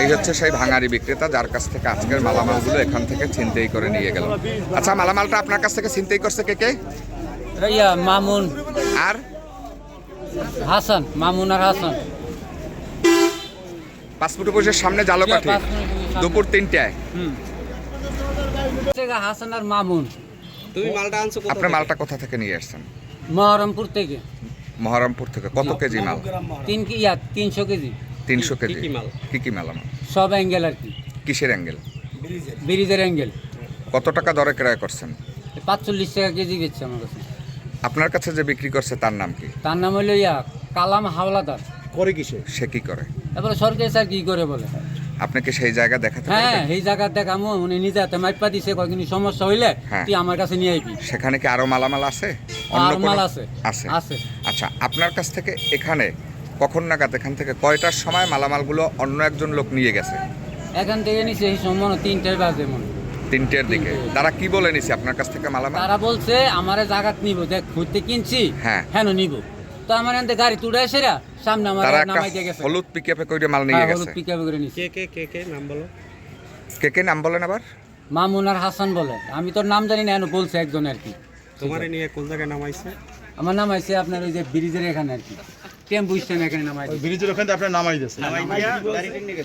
এই হচ্ছে সেই ভাঙারি বিক্রেতা যার কাছ থেকে আজকের মালামালগুলো এখান থেকে ছিনতাই করে নিয়ে গেল। আচ্ছা, মালামালটা আপনার কাছ থেকে ছিনতাই করছে কে কে? মামুন আর হাসান, মামুন আর হাসান। পাসপোর্ট অফিসের সামনে জালকাঠি দুপুর 3টায়। হাসান আর মামুন। তুমি মালটা আনছো কোথা আপনি থেকে? মালটা কোথা থেকে নিয়ে আসছেন? মহরমপুর থেকে। মহরমপুর থেকে। কত কেজি মাল? 300 কেজি। 300 কেজি। কি কি মাল? কি কি মালামাল? সব অ্যাঙ্গেল আর কি, কিসের অ্যাঙ্গেল? ব্রিজের অ্যাঙ্গেল। কত টাকা দরে ক্রয় করছেন? 45 টাকা কেজি বেচছে আমার কাছে। আপনার কাছে যে বিক্রি করছে তার নাম কি? তার নাম হলো কালাম হাওলাদার। করে কিসে? সে কি করে? এবারে সরকারি স্যার কি করে বলে? আপনি কি সেই জায়গা দেখাতে হ্যাঁ, পারবেন? এই জায়গা দেখামো, উনি নিজে হাতে মাইপা দিছে, কয়েকদিন সমস্যা হইলে হ্যাঁ। তুই আমার কাছে নিয়ে আইবি। সেখানে কি আরো মালামাল আছে? আর কোনো- মাল আছে? আছে। আছে। আচ্ছা, আপনার কাছ থেকে এখানে কখন নাগাদ, এখান থেকে কয়টার সময় মালামালগুলো অন্য একজন লোক নিয়ে গেছে? এখান থেকে নিছে এই সময় 3টার বাজে মনে। 3টের দিকে। তারা কি বলে নিছে আপনার কাছ থেকে মালামাল? তারা বলছে আমারে জাগাত নিব, দেখ ঘুরতে কিনছি, হ্যাঁ। হ্যাঁ নিব। তো আমার এনতে গাড়ি তুলে এসে সামনে আমার তারা একটা নামাই দিয়ে গেছে। হলুদ পিকআপে করে মাল নিয়ে হ্যাঁ, গেছে। হলুদ পিকআপ করে নিছে। কে নাম বলো? কে কে নাম বলেন আবার? মামুন আর হাসান বলে, আমি তোর নাম জানি না, এনে বলছে একজন আর কি। তোমারে নিয়ে কোন জায়গায় নামাইছে? আমার নাম আছে আপনার ওই যে ব্রিজের এখানে আর কি, টেম্পু স্ট্যান্ড এখানে নামাই দিছে। ব্রিজের ওখানে তো আপনার নামাই দিয়েছে।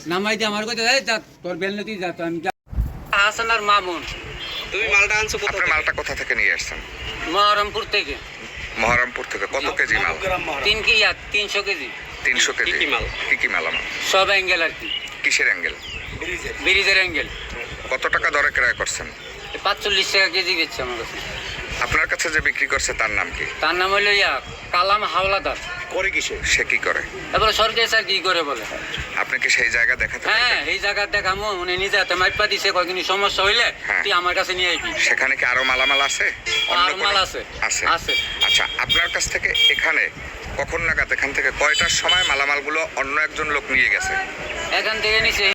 নামাই দিয়ে আমার কথা এই যা তোর বেলনতি যা, তো আমি হাসান আর মামুন। তুমি মালটা আনছো কোথা আপনি থেকে? মালটা কোথা থেকে নিয়ে আসছেন? মহরমপুর থেকে। মহরমপুর থেকে। কত কেজি মাল? 300 কেজি। 300 কেজি। কি কি মাল? কি কি মালামাল? সব অ্যাঙ্গেল আর কি, কিসের অ্যাঙ্গেল? ব্রিজের অ্যাঙ্গেল। কত টাকা দরে ক্রয় করছেন? 45 টাকা কেজি বেচছে আমার কাছে। আপনার কাছে যে বিক্রি করছে তার নাম কি? তার নাম হলো কালাম হাওলাদার। করে কিসে? সে কি করে? এবারে সরকারি স্যার কি করে বলে? আপনি কি সেই জায়গা দেখাতে হ্যাঁ, পারবেন? এই জায়গা দেখামো, উনি নিজে হাতে মাইপা দিছে, কয়েকদিন সমস্যা হইলে হ্যাঁ। তুই আমার কাছে নিয়ে আইবি। সেখানে কি আরো মালামাল আছে? আর কোনো- মাল আছে? আছে। আছে। আচ্ছা, আপনার কাছ থেকে এখানে কখন নাগাদ, এখান থেকে কয়টার সময় মালামালগুলো অন্য একজন লোক নিয়ে গেছে? এখান থেকে নিছে